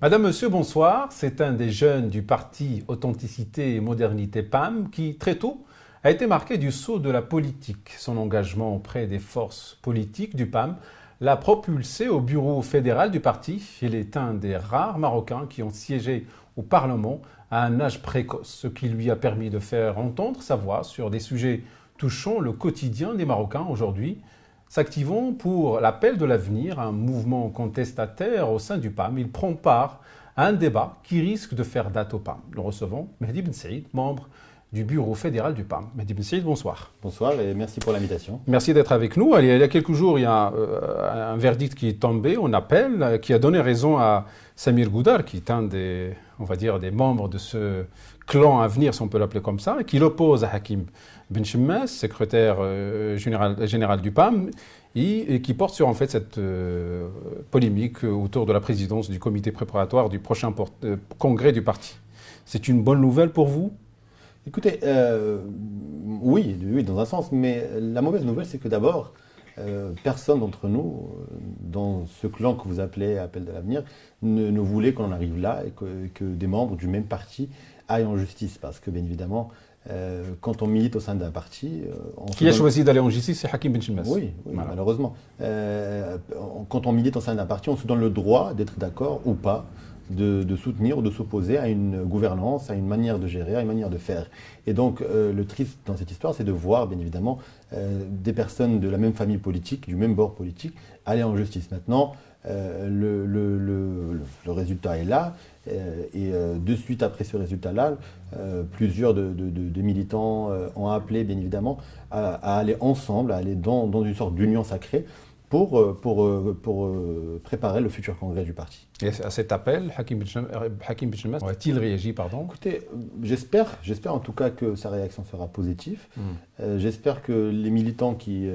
Madame, Monsieur, bonsoir. C'est un des jeunes du parti Authenticité et Modernité PAM qui, très tôt, a été marqué du sceau de la politique. Son engagement auprès des forces politiques du PAM l'a propulsé au bureau fédéral du parti. Il est un des rares Marocains qui ont siégé au Parlement à un âge précoce, ce qui lui a permis de faire entendre sa voix sur des sujets touchant le quotidien des Marocains aujourd'hui. S'activant pour l'appel de l'avenir, un mouvement contestataire au sein du PAM, il prend part à un débat qui risque de faire date au PAM. Nous recevons Mehdi Ben Saïd, membre du bureau fédéral du PAM. Mehdi Ben Saïd, bonsoir. Bonsoir et merci pour l'invitation. Merci d'être avec nous. Il y a quelques jours, il y a un verdict qui est tombé, on appelle, qui a donné raison à Samir Goudar, qui est un des, on va dire, des membres de ce clan à venir, si on peut l'appeler comme ça, et qui l'oppose à Hakim Ben Chemmas, secrétaire général du PAM, et qui porte sur en fait cette polémique autour de la présidence du comité préparatoire du prochain congrès du parti. C'est une bonne nouvelle pour vous ? Écoutez, oui, dans un sens, mais la mauvaise nouvelle, c'est que d'abord, personne d'entre nous, dans ce clan que vous appelez Appel de l'avenir, ne voulait qu'on en arrive là et que des membres du même parti aillent en justice. Parce que, bien évidemment, quand on milite au sein d'un parti... Qui a choisi d'aller en justice, c'est Hakim Ben Chemmas. Oui, voilà. Malheureusement. Quand on milite au sein d'un parti, on se donne le droit d'être d'accord ou pas de soutenir ou de s'opposer à une gouvernance, à une manière de gérer, à une manière de faire. Et donc, le triste dans cette histoire, c'est de voir, bien évidemment, des personnes de la même famille politique, du même bord politique, aller en justice. Maintenant, le résultat est là. Et de suite après ce résultat-là, plusieurs de militants ont appelé, bien évidemment, à aller ensemble, à aller dans une sorte d'union sacrée pour préparer le futur congrès du parti. Et à cet appel, Hakim Ben Chemmas aurait-il réagi, pardon ? Écoutez, j'espère en tout cas que sa réaction sera positive. J'espère que les militants qui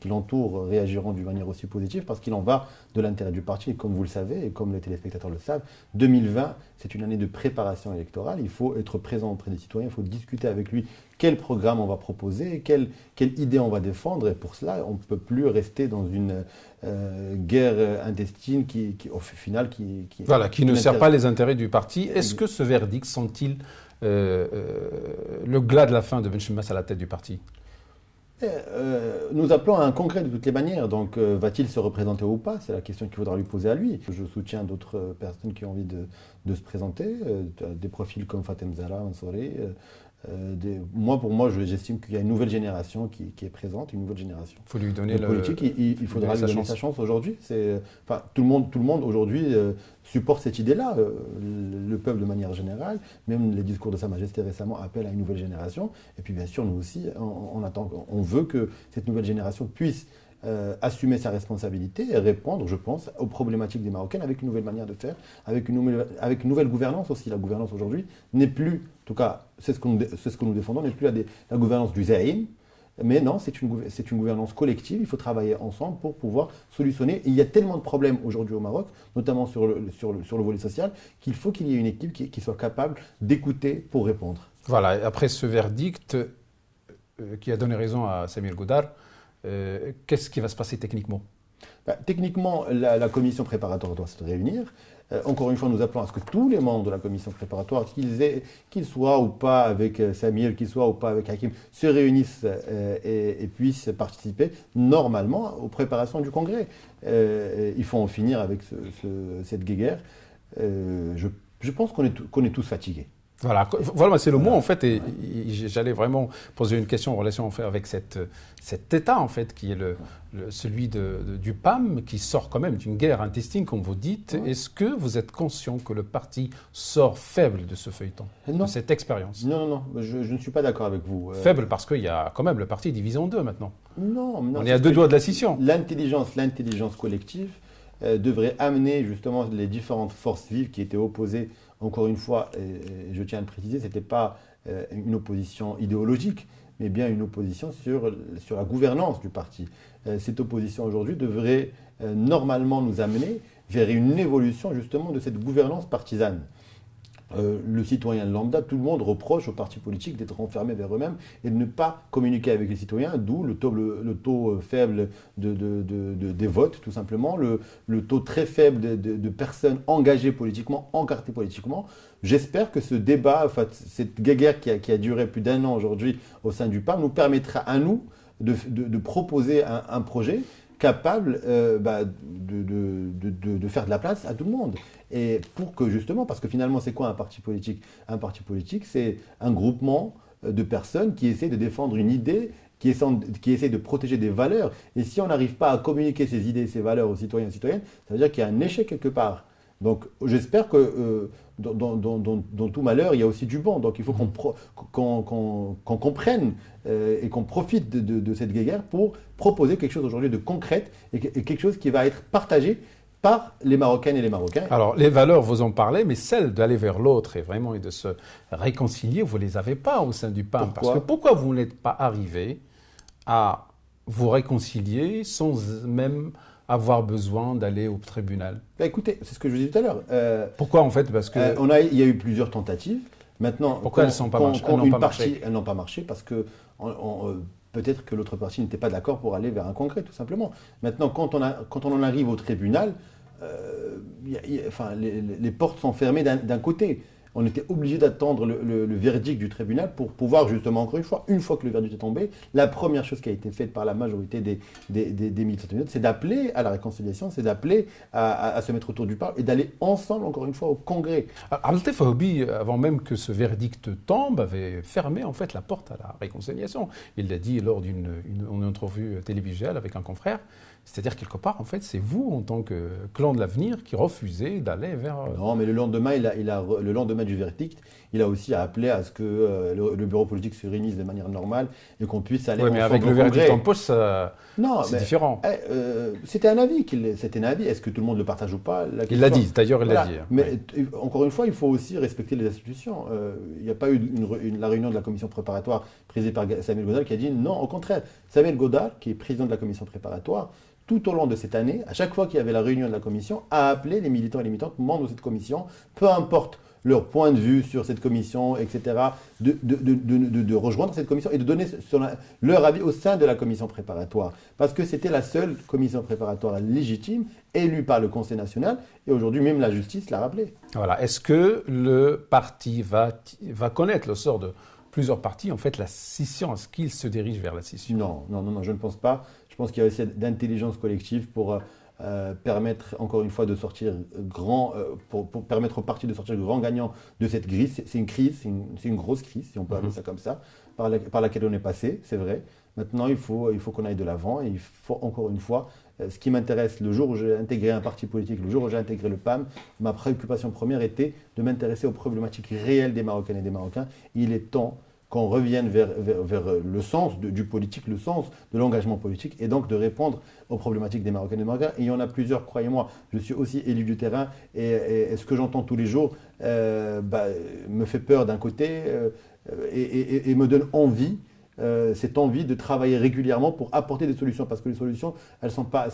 l'entourent réagiront d'une manière aussi positive parce qu'il en va de l'intérêt du parti. Et comme vous le savez, et comme les téléspectateurs le savent, 2020, c'est une année de préparation électorale. Il faut être présent auprès des citoyens, il faut discuter avec lui quel programme on va proposer, quelle idée on va défendre. Et pour cela, on ne peut plus rester dans une guerre intestine qui au final, qui ne sert pas les intérêts du parti. Est-ce que ce verdict sent-il le glas de la fin de Ben Chemmas à la tête du parti ? Nous appelons à un congrès de toutes les manières. Donc, va-t-il se représenter ou pas ? C'est la question qu'il faudra lui poser à lui. Je soutiens d'autres personnes qui ont envie de se présenter, des profils comme Fatem Zahra, Mansouri. Pour moi, j'estime qu'il y a une nouvelle génération qui est présente, une nouvelle génération. Il faut lui donner politique. Il faudra lui donner sa chance aujourd'hui. Tout le monde aujourd'hui supporte cette idée-là. Le peuple de manière générale, même les discours de Sa Majesté récemment appellent à une nouvelle génération. Et puis bien sûr, nous aussi, on veut que cette nouvelle génération puisse assumer sa responsabilité et répondre, je pense, aux problématiques des Marocains avec une nouvelle manière de faire, avec une nouvelle gouvernance aussi. La gouvernance aujourd'hui n'est plus, en tout cas, c'est ce que nous défendons, n'est plus la gouvernance du Zaïm, mais non, c'est une gouvernance collective. Il faut travailler ensemble pour pouvoir solutionner. Et il y a tellement de problèmes aujourd'hui au Maroc, notamment sur le volet social, qu'il faut qu'il y ait une équipe qui soit capable d'écouter pour répondre. Voilà, après ce verdict qui a donné raison à Samir Goudar, qu'est-ce qui va se passer techniquement ? Techniquement, la commission préparatoire doit se réunir. Encore une fois, nous appelons à ce que tous les membres de la commission préparatoire, qu'ils soient ou pas avec Samir, qu'ils soient ou pas avec Hakim, se réunissent et puissent participer normalement aux préparations du congrès. Il faut en finir avec cette guéguerre. Je pense qu'on est tous fatigués. Voilà, c'est le mot en fait, et j'allais vraiment poser une question en relation avec cet état en fait, qui est celui du PAM, qui sort quand même d'une guerre intestine, comme vous dites. Ouais. Est-ce que vous êtes conscient que le parti sort faible de ce feuilleton, de cette expérience ? Non, je ne suis pas d'accord avec vous. Faible parce qu'il y a quand même le parti divisé en deux maintenant. Non, on est à deux doigts de la scission. L'intelligence collective devrait amener justement les différentes forces vives qui étaient opposées. Encore une fois, et je tiens à le préciser, ce n'était pas une opposition idéologique, mais bien une opposition sur la gouvernance du parti. Cette opposition aujourd'hui devrait normalement nous amener vers une évolution justement de cette gouvernance partisane. le citoyen lambda, tout le monde reproche aux partis politiques d'être renfermés vers eux-mêmes et de ne pas communiquer avec les citoyens, d'où le taux faible des votes, tout simplement, le taux très faible de personnes engagées politiquement, encartées politiquement. J'espère que ce débat, enfin, cette guéguerre qui a duré plus d'1 an aujourd'hui au sein du PAM, nous permettra à nous de proposer un projet capable de faire de la place à tout le monde. Et pour que justement, parce que finalement, c'est quoi un parti politique? Un parti politique, c'est un groupement de personnes qui essaient de défendre une idée, qui essaient de protéger des valeurs. Et si on n'arrive pas à communiquer ces idées, ces valeurs aux citoyens et citoyennes, ça veut dire qu'il y a un échec quelque part. Donc j'espère que dans tout malheur, il y a aussi du bon. Donc il faut qu'on comprenne et qu'on profite de cette guéguerre pour proposer quelque chose aujourd'hui de concret et quelque chose qui va être partagé par les Marocaines et les Marocains. Alors, les valeurs, vous en parlez, mais celles d'aller vers l'autre et de se réconcilier, vous ne les avez pas au sein du PAM. Pourquoi vous n'êtes pas arrivé à vous réconcilier sans même avoir besoin d'aller au tribunal? Écoutez, c'est ce que je vous disais tout à l'heure. Pourquoi en fait? Parce que il y a eu plusieurs tentatives. Maintenant, pourquoi elles n'ont pas marché? Elles n'ont pas marché parce que peut-être que l'autre partie n'était pas d'accord pour aller vers un concret, tout simplement. Maintenant, quand on en arrive au tribunal, les portes sont fermées d'un côté. On était obligé d'attendre le verdict du tribunal pour pouvoir justement, encore une fois que le verdict est tombé, la première chose qui a été faite par la majorité des militants, c'est d'appeler à la réconciliation, c'est d'appeler à se mettre autour du parc et d'aller ensemble, encore une fois, au Congrès. Abdeltef Haobi, avant même que ce verdict tombe, avait fermé en fait la porte à la réconciliation. Il l'a dit lors d'une entrevue télévisuelle avec un confrère. C'est-à-dire, quelque part, en fait, c'est vous, en tant que clan de l'avenir, qui refusez d'aller vers... Non, mais le lendemain du verdict, il a aussi appelé à ce que le bureau politique se réunisse de manière normale et qu'on puisse aller ensemble au Congrès. Mais avec le verdict en poche, c'est différent. C'était un avis. Est-ce que tout le monde le partage ou pas? Il l'a dit, d'ailleurs, il l'a dit. Mais encore une fois, il faut aussi respecter les institutions. Il n'y a pas eu la réunion de la commission préparatoire présidée par Samuel Godal qui a dit non, au contraire. Samuel Godal, qui est président de la commission préparatoire, tout au long de cette année, à chaque fois qu'il y avait la réunion de la commission, a appelé les militants et les militantes membres de cette commission, peu importe leur point de vue sur cette commission, etc., de rejoindre cette commission et de donner leur avis au sein de la commission préparatoire. Parce que c'était la seule commission préparatoire légitime, élue par le Conseil national, et aujourd'hui même la justice l'a rappelé. Voilà. Est-ce que le parti va connaître le sort de plusieurs partis, en fait, la scission? Est-ce qu'il se dirige vers la scission? Non, je ne pense pas. Je pense qu'il y a aussi d'intelligence collective pour permettre, encore une fois, de sortir pour permettre aux partis de sortir grand gagnant de cette crise. C'est une crise, c'est une grosse crise, si on peut appeler ça comme ça, par laquelle on est passé, c'est vrai. Maintenant, il faut qu'on aille de l'avant et il faut, encore une fois, ce qui m'intéresse, le jour où j'ai intégré un parti politique, le jour où j'ai intégré le PAM, ma préoccupation première était de m'intéresser aux problématiques réelles des Marocaines et des Marocains. Il est temps qu'on revienne vers le sens du politique, le sens de l'engagement politique, et donc de répondre aux problématiques des Marocaines et des Marocains. Et il y en a plusieurs, croyez-moi. Je suis aussi élu du terrain, et ce que j'entends tous les jours me fait peur d'un côté et me donne envie. Cette envie de travailler régulièrement pour apporter des solutions, parce que les solutions, elles sont pas.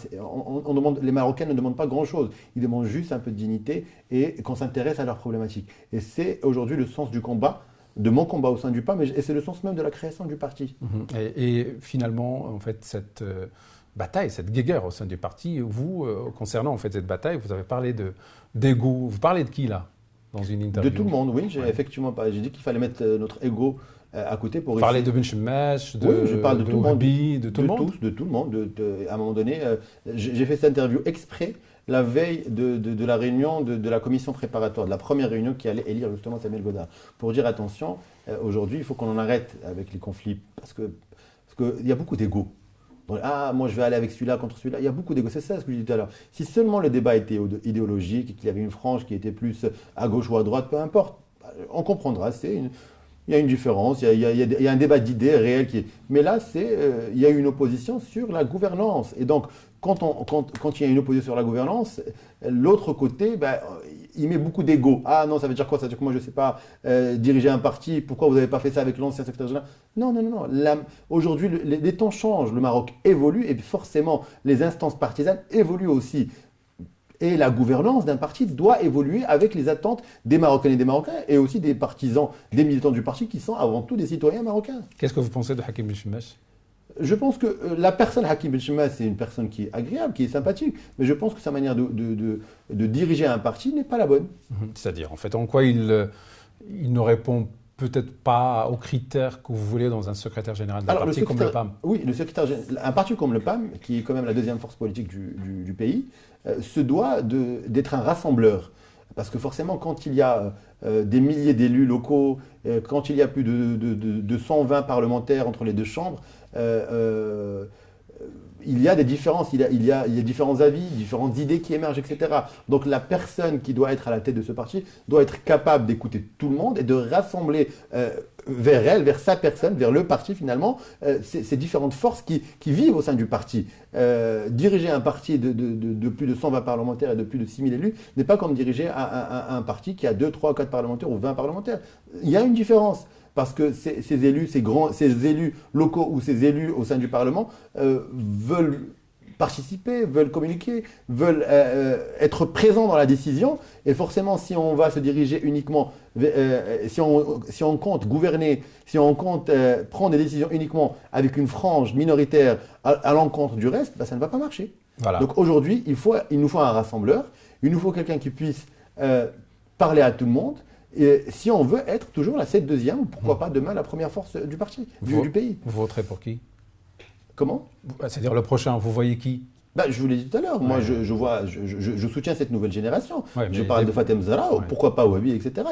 Les Marocains ne demandent pas grand-chose. Ils demandent juste un peu de dignité et qu'on s'intéresse à leurs problématiques. Et c'est aujourd'hui le sens du combat, de mon combat au sein du PAM, et c'est le sens même de la création du parti. Et finalement, en fait, cette bataille, cette guéguerre au sein du parti, vous, concernant en fait cette bataille, vous avez parlé d'ego. Vous parlez de qui là, dans une interview? De tout le monde, oui. Effectivement, j'ai dit qu'il fallait mettre notre ego à côté pour... Vous parlez de Ben Chemmache, je parle de tout le monde, de tout le monde. De tout le monde. À un moment donné, j'ai fait cette interview exprès la veille de la réunion de la commission préparatoire, de la première réunion qui allait élire justement Samuel Godal, pour dire attention, aujourd'hui il faut qu'on en arrête avec les conflits, parce qu'il y a beaucoup d'ego. Moi je vais aller avec celui-là contre celui-là, il y a beaucoup d'ego, c'est ça ce que je disais tout à l'heure. Si seulement le débat était idéologique et qu'il y avait une frange qui était plus à gauche ou à droite, peu importe, on comprendra, il y a une différence, il y a un débat d'idées réel qui est... Mais là, il y a une opposition sur la gouvernance. Et donc, quand il y a une opposition sur la gouvernance, l'autre côté, il met beaucoup d'ego. Ah non, ça veut dire quoi? Ça veut dire que moi, je ne sais pas diriger un parti. Pourquoi vous n'avez pas fait ça avec l'ancien secrétaire général? Non. Aujourd'hui, les temps changent. Le Maroc évolue et puis forcément, les instances partisanes évoluent aussi. Et la gouvernance d'un parti doit évoluer avec les attentes des Marocaines et des Marocains et aussi des partisans, des militants du parti qui sont avant tout des citoyens marocains. Qu'est-ce que vous pensez de Hakim Belchimach? Je pense que la personne Hakim Belchimach, c'est une personne qui est agréable, qui est sympathique, mais je pense que sa manière de diriger un parti n'est pas la bonne. C'est-à-dire, en fait, en quoi il ne répond peut-être pas aux critères que vous voulez dans un secrétaire général d'un parti comme le PAM? Oui, un parti comme le PAM, qui est quand même la deuxième force politique du pays, se doit d'être un rassembleur. Parce que forcément, quand il y a des milliers d'élus locaux, quand il y a plus de 120 parlementaires entre les deux chambres, il y a des différences, il y a différents avis, différentes idées qui émergent, etc. Donc la personne qui doit être à la tête de ce parti doit être capable d'écouter tout le monde et de rassembler vers elle, vers sa personne, vers le parti finalement, ces différentes forces qui vivent au sein du parti. Diriger un parti de plus de 120 parlementaires et de plus de 6000 élus n'est pas comme diriger un parti qui a 2, 3, 4 parlementaires ou 20 parlementaires. Il y a une différence. Parce que ces élus locaux ou ces élus au sein du Parlement veulent participer, veulent communiquer, veulent être présents dans la décision. Et forcément, si on va se diriger uniquement, si on compte gouverner, si on compte prendre des décisions uniquement avec une frange minoritaire à l'encontre du reste, ça ne va pas marcher. Voilà. Donc aujourd'hui, il nous faut un rassembleur, il nous faut quelqu'un qui puisse parler à tout le monde. Et si on veut être toujours la 7e ou pourquoi pas demain la première force du parti, du pays. Vous voterez pour qui? Comment? C'est-à-dire le prochain, vous voyez qui? Je vous l'ai dit tout à l'heure, moi je soutiens cette nouvelle génération. Je parle de Fatem Zahra, pourquoi pas Wabi, etc.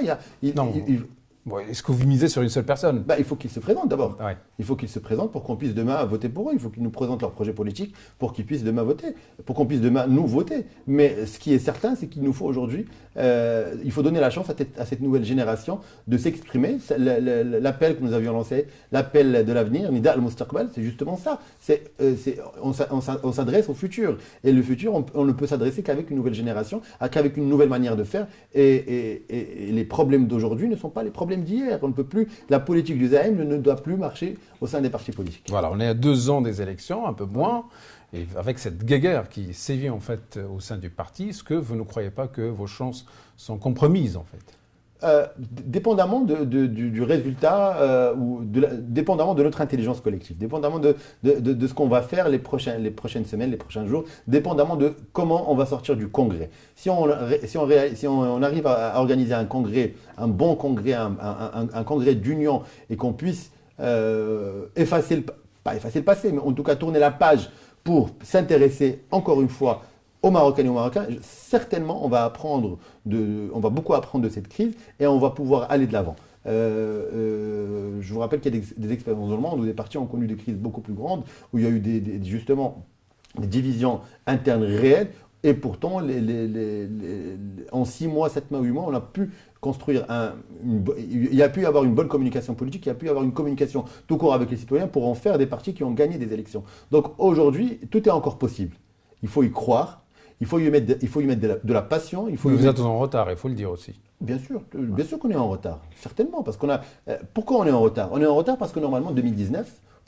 Est-ce que vous misez sur une seule personne? Il faut qu'ils se présentent d'abord. Il faut qu'ils se présentent pour qu'on puisse demain voter pour eux. Il faut qu'ils nous présentent leur projet politique pour qu'ils puissent demain voter, pour qu'on puisse demain nous voter. Mais ce qui est certain, c'est qu'il nous faut aujourd'hui, il faut donner la chance à cette nouvelle génération de s'exprimer. L'appel que nous avions lancé, l'appel de l'avenir, Nida al-Mustaqbal, c'est justement ça. On s'adresse au futur. Et le futur, on ne peut s'adresser qu'avec une nouvelle génération, qu'avec une nouvelle manière de faire. Et les problèmes d'aujourd'hui ne sont pas les problèmes d'hier. On ne peut plus, la politique du Zaïm ne doit plus marcher au sein des partis politiques. Voilà, on est à 2 ans des élections, un peu moins, et avec cette guéguerre qui sévit en fait au sein du parti, est-ce que vous ne croyez pas que vos chances sont compromises en fait? Dépendamment du résultat, dépendamment de notre intelligence collective, dépendamment de ce qu'on va faire les prochaines semaines, les prochains jours, dépendamment de comment on va sortir du congrès. Si on arrive à organiser un congrès, un bon congrès, un congrès d'union et qu'on puisse pas effacer le passé, mais en tout cas tourner la page pour s'intéresser encore une fois aux Marocains et aux Marocains, certainement on va beaucoup apprendre de cette crise et on va pouvoir aller de l'avant. Je vous rappelle qu'il y a des expériences dans le monde où des partis ont connu des crises beaucoup plus grandes, où il y a eu justement des divisions internes réelles, et pourtant en 6 mois, 7 mois, 8 mois, on a pu construire il y a pu y avoir une bonne communication politique, il y a pu y avoir une communication tout court avec les citoyens pour en faire des partis qui ont gagné des élections. Donc aujourd'hui, tout est encore possible. Il faut y croire. Il faut y mettre de la passion. Vous êtes en retard, il faut le dire aussi. Bien sûr qu'on est en retard, certainement. Parce pourquoi on est en retard? On est en retard parce que normalement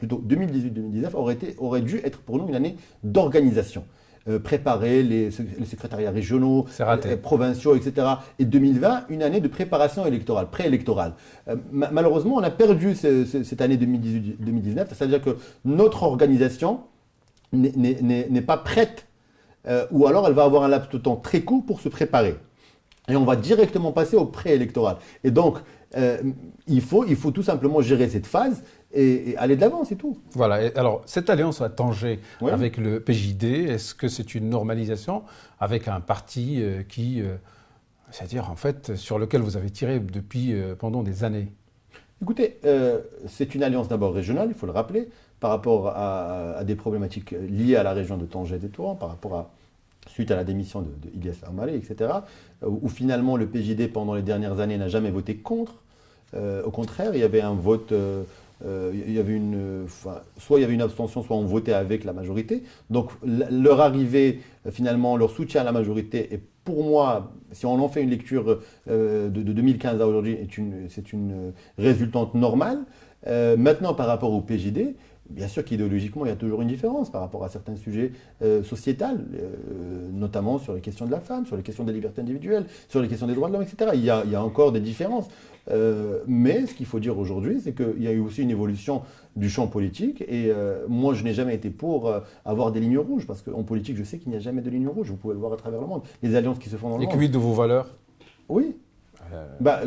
2018-2019 aurait dû être pour nous une année d'organisation. Préparer les secrétariats régionaux, provinciaux, etc. Et 2020, une année de préparation électorale, préélectorale. Malheureusement, on a perdu cette année 2018-2019. C'est-à-dire que notre organisation n'est pas prête. Ou alors elle va avoir un laps de temps très court pour se préparer. Et on va directement passer au préélectoral. Et donc, il faut tout simplement gérer cette phase et aller de l'avant, c'est tout. Voilà. Et alors, cette alliance à Tanger avec le PJD, est-ce que c'est une normalisation avec un parti c'est-à-dire en fait, sur lequel vous avez tiré depuis pendant des années? Écoutez, c'est une alliance d'abord régionale, il faut le rappeler, par rapport à des problématiques liées à la région de Tanger et Tétouan, suite à la démission de Ilyas Armalé, etc., où finalement le PJD, pendant les dernières années, n'a jamais voté contre. Au contraire, il y avait un vote, soit il y avait une abstention, soit on votait avec la majorité. Donc leur arrivée, finalement, leur soutien à la majorité est, pour moi, si on en fait une lecture de 2015 à aujourd'hui, c'est une résultante normale. Maintenant, par rapport au PJD, Bien sûr qu'idéologiquement, il y a toujours une différence par rapport à certains sujets sociétals, notamment sur les questions de la femme, sur les questions des libertés individuelles, sur les questions des droits de l'homme, etc. Il y a encore des différences. Mais ce qu'il faut dire aujourd'hui, c'est qu'il y a eu aussi une évolution du champ politique. Et moi, je n'ai jamais été pour avoir des lignes rouges, parce qu'en politique, je sais qu'il n'y a jamais de lignes rouges. Vous pouvez le voir à travers le monde. Les alliances qui se font dans le monde. Et quid de vos valeurs? Oui.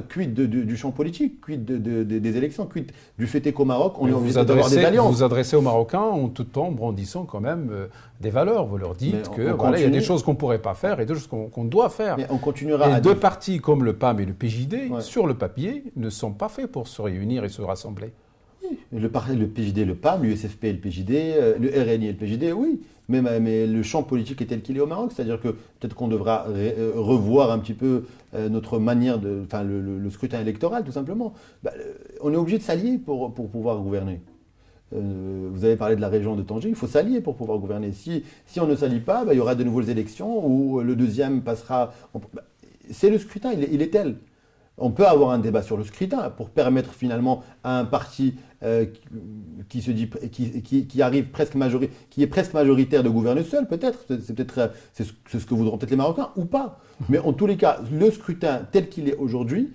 Quid du champ politique, quid des élections, quid du fait qu'au Maroc, on est obligé d'avoir des alliances. Vous vous adressez aux Marocains en tout temps brandissant quand même des valeurs. Vous leur dites qu'il y a des choses qu'on ne pourrait pas faire et des choses qu'on doit faire. Mais on continuera et deux partis comme le PAM et le PJD, sur le papier, ne sont pas faits pour se réunir et se rassembler. Oui. Le PJD, le PAM, l'USFP et le PJD, le RNI et le PJD, oui. Mais le champ politique est tel qu'il est au Maroc, c'est-à-dire que peut-être qu'on devra revoir un petit peu notre manière le scrutin électoral, tout simplement. On est obligé de s'allier pour pouvoir gouverner. Vous avez parlé de la région de Tanger, il faut s'allier pour pouvoir gouverner. Si on ne s'allie pas, il y aura de nouvelles élections où le deuxième passera. C'est le scrutin, il est tel. On peut avoir un débat sur le scrutin pour permettre finalement à un parti qui est presque majoritaire de gouverner seul, peut-être. C'est ce que voudront peut-être les Marocains ou pas. Mais en tous les cas, le scrutin tel qu'il est aujourd'hui,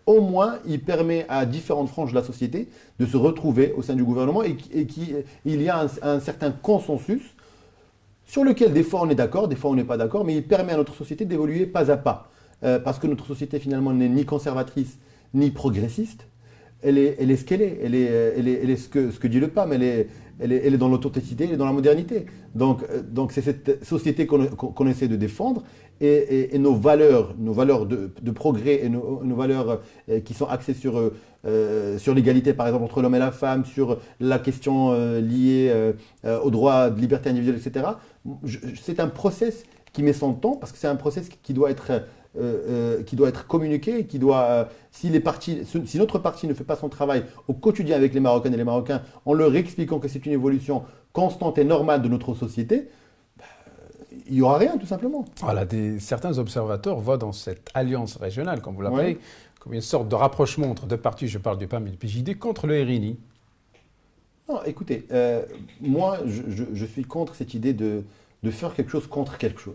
au moins, il permet à différentes franges de la société de se retrouver au sein du gouvernement et il y a un certain consensus sur lequel des fois on est d'accord, des fois on n'est pas d'accord, mais il permet à notre société d'évoluer pas à pas. Parce que notre société finalement n'est ni conservatrice ni progressiste, elle est ce qu'elle est. Elle est ce que dit le PAM, elle est dans l'authenticité, elle est dans la modernité. Donc c'est cette société qu'on essaie de défendre et nos valeurs de progrès et nos valeurs qui sont axées sur l'égalité par exemple entre l'homme et la femme, sur la question liée aux droits de liberté individuelle, etc. C'est un process qui met son temps parce que c'est un process qui doit être communiqué et si notre parti ne fait pas son travail au quotidien avec les Marocaines et les Marocains en leur expliquant que c'est une évolution constante et normale de notre société, il n'y aura rien tout simplement. Voilà, certains observateurs voient dans cette alliance régionale, comme vous l'appelez, comme une sorte de rapprochement entre deux partis, je parle du PAM et du PJD, contre le RNI. Non, écoutez, moi je suis contre cette idée de faire quelque chose contre quelque chose.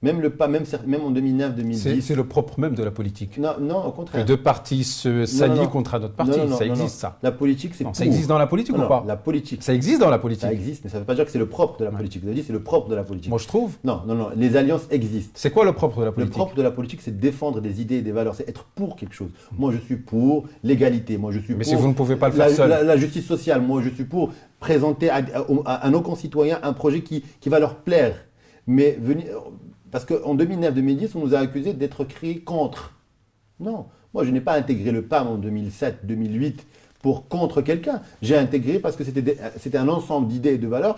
Même en 2009-2010. C'est le propre même de la politique. Non, au contraire. Que deux partis s'allient contre un autre parti, ça existe ça. La politique, c'est ça existe dans la politique ou pas? La politique. Ça existe dans la politique. Ça existe, mais ça ne veut pas dire que c'est le propre de la politique. Vous avez dit c'est le propre de la politique. Moi je trouve. Non, les alliances existent. C'est quoi le propre de la politique? Le propre de la politique, c'est défendre des idées et des valeurs, c'est être pour quelque chose. Moi je suis pour l'égalité, moi je suis mais pour. si vous ne pouvez pas le faire seul. La justice sociale, moi je suis pour présenter à nos concitoyens un projet qui va leur plaire. Mais parce qu'en 2009-2010, on nous a accusés d'être créés contre. Non, moi je n'ai pas intégré le PAM en 2007-2008 pour contre quelqu'un. J'ai intégré parce que c'était un ensemble d'idées et de valeurs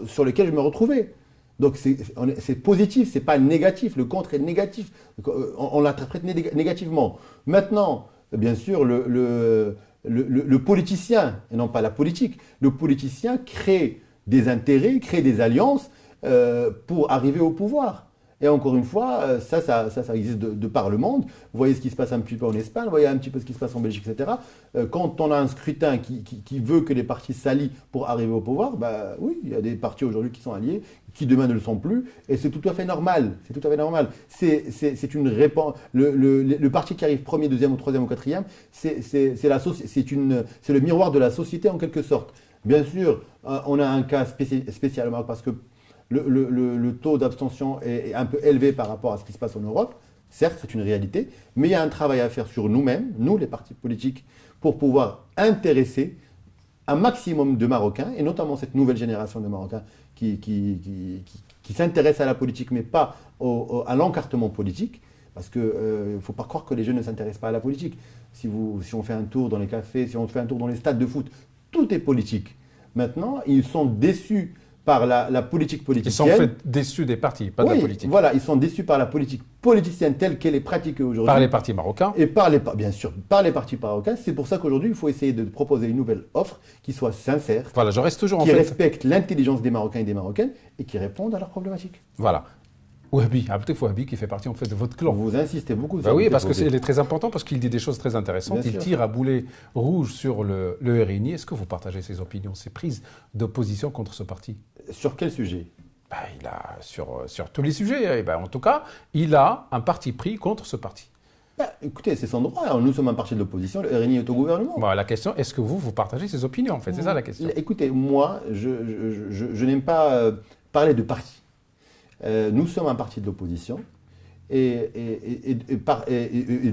sur lesquelles je me retrouvais. Donc c'est positif, c'est pas négatif. Le contre est négatif. On l'interprète négativement. Maintenant, bien sûr, le politicien, et non pas la politique, le politicien crée des intérêts, crée des alliances pour arriver au pouvoir. Et encore une fois, ça existe de par le monde. Vous voyez ce qui se passe un petit peu en Espagne, vous voyez un petit peu ce qui se passe en Belgique, etc. Quand on a un scrutin qui veut que les partis s'allient pour arriver au pouvoir, oui, il y a des partis aujourd'hui qui sont alliés, qui demain ne le sont plus, et c'est tout à fait normal. C'est tout à fait normal. C'est une réponse. Le parti qui arrive premier, deuxième ou troisième ou quatrième, c'est le miroir de la société en quelque sorte. Bien sûr, on a un cas spécial au Maroc parce que le taux d'abstention est un peu élevé par rapport à ce qui se passe en Europe. Certes, c'est une réalité, mais il y a un travail à faire sur nous-mêmes, nous les partis politiques, pour pouvoir intéresser un maximum de Marocains, et notamment cette nouvelle génération de Marocains qui s'intéressent à la politique, mais pas à l'encartement politique. Parce qu'il ne faut pas croire que les jeunes ne s'intéressent pas à la politique. Si on fait un tour dans les cafés, si on fait un tour dans les stades de foot, tout est politique. Maintenant, ils sont déçus par la politique politicienne. Ils sont fait déçus des partis, pas de la politique. Voilà, ils sont déçus par la politique politicienne telle qu'elle est pratiquée aujourd'hui. Par les partis marocains. Et bien sûr, par les partis marocains. C'est pour ça qu'aujourd'hui, il faut essayer de proposer une nouvelle offre qui soit sincère, voilà, je reste toujours qui respecte l'intelligence des Marocains et des Marocaines et qui réponde à leurs problématiques. Voilà. Wahhabi, Abdel Wahhabi qui fait partie en fait de votre clan. Vous insistez beaucoup sur oui, parce que c'est très important, parce qu'il dit des choses très intéressantes. Il tire à boulet rouge sur le RNI. Est-ce que vous partagez ses opinions, ses prises d'opposition contre ce parti? Sur quel sujet? Il a sur tous les sujets. En tout cas, il a un parti pris contre ce parti. Écoutez, c'est son droit. Nous sommes un parti de l'opposition, le RNI est au gouvernement. La question, est-ce que vous partagez ses opinions en fait? C'est ça la question. Écoutez, moi, je n'aime pas parler de parti. Nous sommes un parti de l'opposition. Et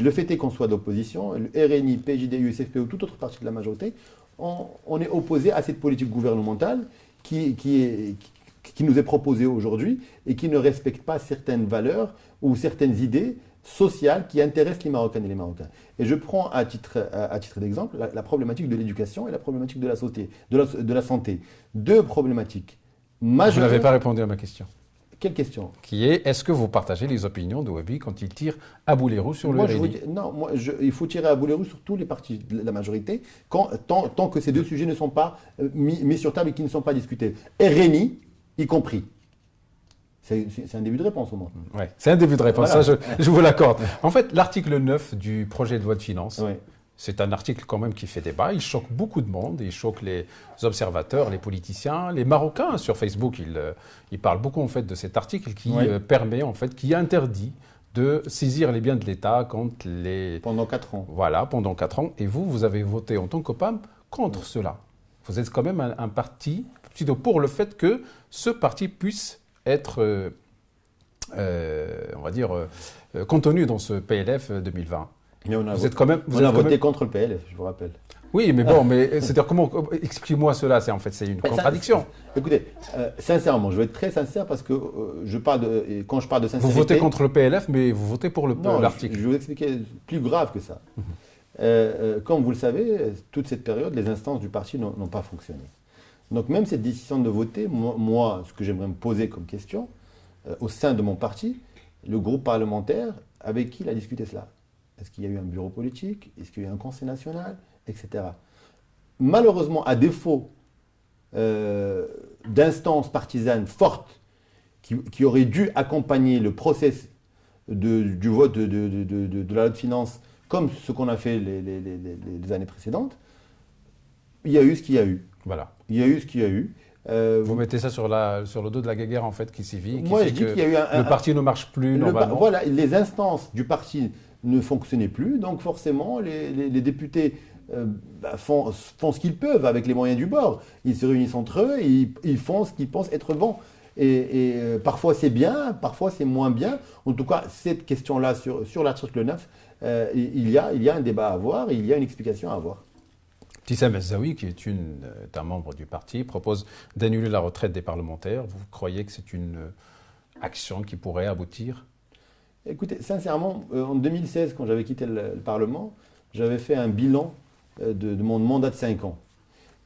le fait est qu'on soit d'opposition, le RNI, PJDU, SFP ou tout autre parti de la majorité, on est opposé à cette politique gouvernementale qui nous est proposée aujourd'hui et qui ne respecte pas certaines valeurs ou certaines idées sociales qui intéressent les Marocaines et les Marocains. Et je prends à titre d'exemple la problématique de l'éducation et la problématique de la santé. Deux problématiques majeures. Vous n'avez pas répondu à ma question. Quelle question? Qui est ce que vous partagez les opinions de Wahhabi quand il tire à boulet rouge sur le RNI? Il faut tirer à boulet rouge sur tous les partis de la majorité tant que ces deux sujets ne sont pas mis sur table et qui ne sont pas discutés. RNI y compris. C'est un début de réponse au moins. Oui, c'est un début de réponse, voilà. Ça je vous l'accorde. En fait, l'article 9 du projet de loi de finances, c'est un article quand même qui fait débat, il choque beaucoup de monde, il choque les observateurs, les politiciens, les Marocains sur Facebook, ils parlent beaucoup en fait de cet article qui permet en fait, qui interdit de saisir les biens de l'État pendant 4 ans. Voilà, pendant 4 ans. Et vous avez voté en tant que PAM contre cela. Vous êtes quand même un parti plutôt pour le fait que ce parti puisse être, on va dire, contenu dans ce PLF 2020. Mais on a voté contre le PLF, je vous rappelle. Oui, mais bon, c'est-à-dire comment expliquez-moi cela. C'est une contradiction. Écoutez, sincèrement, je vais être très sincère parce que quand je parle de sincérité. Vous votez contre le PLF, mais vous votez pour l'article. Je vais vous expliquer plus grave que ça. Comme vous le savez, toute cette période, les instances du parti n'ont pas fonctionné. Donc même cette décision de voter, moi, ce que j'aimerais me poser comme question, au sein de mon parti, le groupe parlementaire, avec qui il a discuté cela? Est-ce qu'il y a eu un bureau politique? Est-ce qu'il y a eu un conseil national? Etc. Malheureusement, à défaut d'instances partisanes fortes qui auraient dû accompagner le process du vote de la loi de finances, comme ce qu'on a fait les années précédentes, il y a eu ce qu'il y a eu. Voilà. Il y a eu ce qu'il y a eu. Vous mettez ça sur le dos de la guéguerre en fait qui sévit, moi, je dis qu'il y a eu le parti ne marche plus normalement. Voilà, les instances du parti ne fonctionnaient plus, donc forcément les députés font ce qu'ils peuvent avec les moyens du bord. Ils se réunissent entre eux et ils font ce qu'ils pensent être bon. Et parfois c'est bien, parfois c'est moins bien. En tout cas, cette question-là sur l'article 9, il y a un débat à avoir, il y a une explication à avoir. Tissem El-Zaoui, qui est un membre du parti, propose d'annuler la retraite des parlementaires. Vous croyez que c'est une action qui pourrait aboutir? Écoutez, sincèrement, en 2016, quand j'avais quitté le Parlement, j'avais fait un bilan de mon mandat de 5 ans.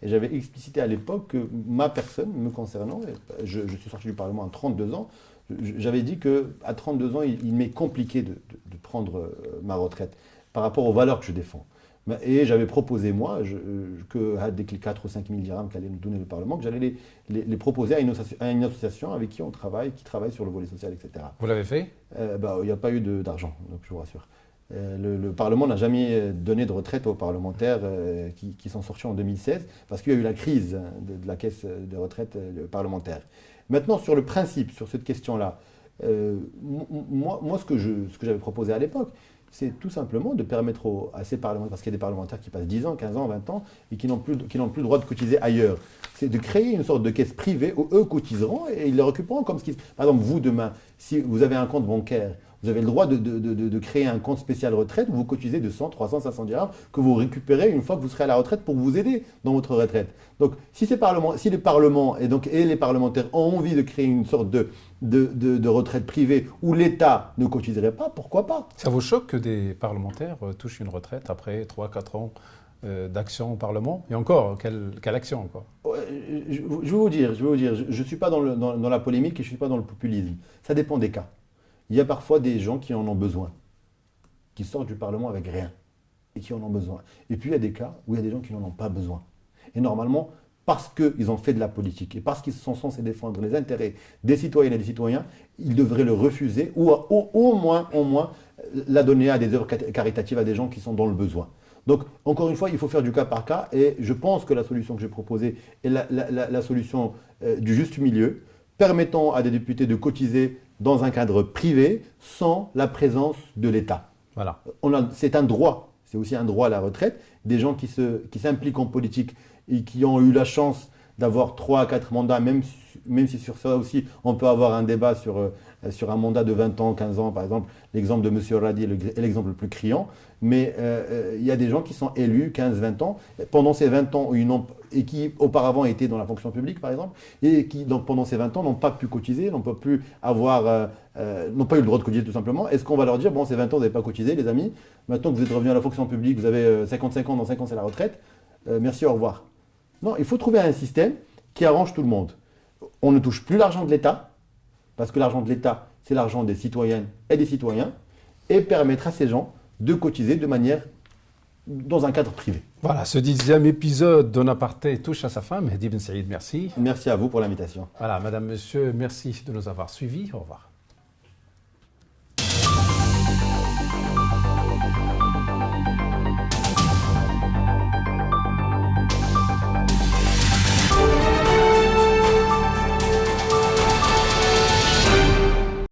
Et j'avais explicité à l'époque que ma personne, me concernant, je suis sorti du Parlement à 32 ans, j'avais dit qu'à 32 ans, il m'est compliqué de prendre ma retraite par rapport aux valeurs que je défends. Et j'avais proposé, moi, que avec les 4 ou 5 000 dirhams qu'allait nous donner le Parlement, que j'allais les proposer à une association avec qui qui travaille sur le volet social, etc. Vous l'avez fait? Il n'y a pas eu d'argent, donc je vous rassure. Le Parlement n'a jamais donné de retraite aux parlementaires qui sont sortis en 2016, parce qu'il y a eu la crise de la caisse de retraite parlementaire. Maintenant, sur le principe, sur cette question-là, moi, ce que j'avais proposé à l'époque, c'est tout simplement de permettre à ces parlementaires, parce qu'il y a des parlementaires qui passent 10 ans, 15 ans, 20 ans, et qui n'ont plus le droit de cotiser ailleurs. C'est de créer une sorte de caisse privée où eux cotiseront et ils le récupéreront comme ce qui... Par exemple, vous, demain, si vous avez un compte bancaire, vous avez le droit de créer un compte spécial retraite où vous cotisez de 100, 300, 500 dirhams que vous récupérez une fois que vous serez à la retraite pour vous aider dans votre retraite. Donc, si les parlements et les parlementaires ont envie de créer une sorte de retraite privée où l'État ne cotiserait pas, pourquoi pas? Ça vous choque que des parlementaires touchent une retraite après 3-4 ans d'action au Parlement? Et encore, quelle action encore? Je vais vous dire, je ne suis pas dans la polémique et je ne suis pas dans le populisme. Ça dépend des cas. Il y a parfois des gens qui en ont besoin, qui sortent du Parlement avec rien et qui en ont besoin. Et puis il y a des cas où il y a des gens qui n'en ont pas besoin. Et normalement, parce qu'ils ont fait de la politique et parce qu'ils sont censés défendre les intérêts des citoyennes et des citoyens, ils devraient le refuser ou au moins la donner à des œuvres caritatives à des gens qui sont dans le besoin. Donc, encore une fois, il faut faire du cas par cas et je pense que la solution que j'ai proposée est la solution du juste milieu, permettant à des députés de cotiser dans un cadre privé sans la présence de l'État. Voilà. C'est un droit, c'est aussi un droit à la retraite. Des gens qui s'impliquent en politique et qui ont eu la chance d'avoir 3 à 4 mandats, même si sur ça aussi on peut avoir un débat sur un mandat de 20 ans, 15 ans par exemple, l'exemple de M. Radi est l'exemple le plus criant, mais il y a des gens qui sont élus 15-20 ans, pendant ces 20 ans et qui auparavant étaient dans la fonction publique par exemple, et qui donc, pendant ces 20 ans n'ont pas pu cotiser, n'ont pas eu le droit de cotiser tout simplement. Est-ce qu'on va leur dire, bon ces 20 ans vous n'avez pas cotisé les amis, maintenant que vous êtes revenus à la fonction publique, vous avez 55 ans, dans 5 ans c'est la retraite, merci, au revoir. Non, il faut trouver un système qui arrange tout le monde. On ne touche plus l'argent de l'État, parce que l'argent de l'État, c'est l'argent des citoyennes et des citoyens, et permettre à ces gens de cotiser dans un cadre privé. Voilà, ce 10e épisode d'un aparté touche à sa fin. Mehdi Ben Saïd, merci. Merci à vous pour l'invitation. Voilà, madame, monsieur, merci de nous avoir suivis. Au revoir.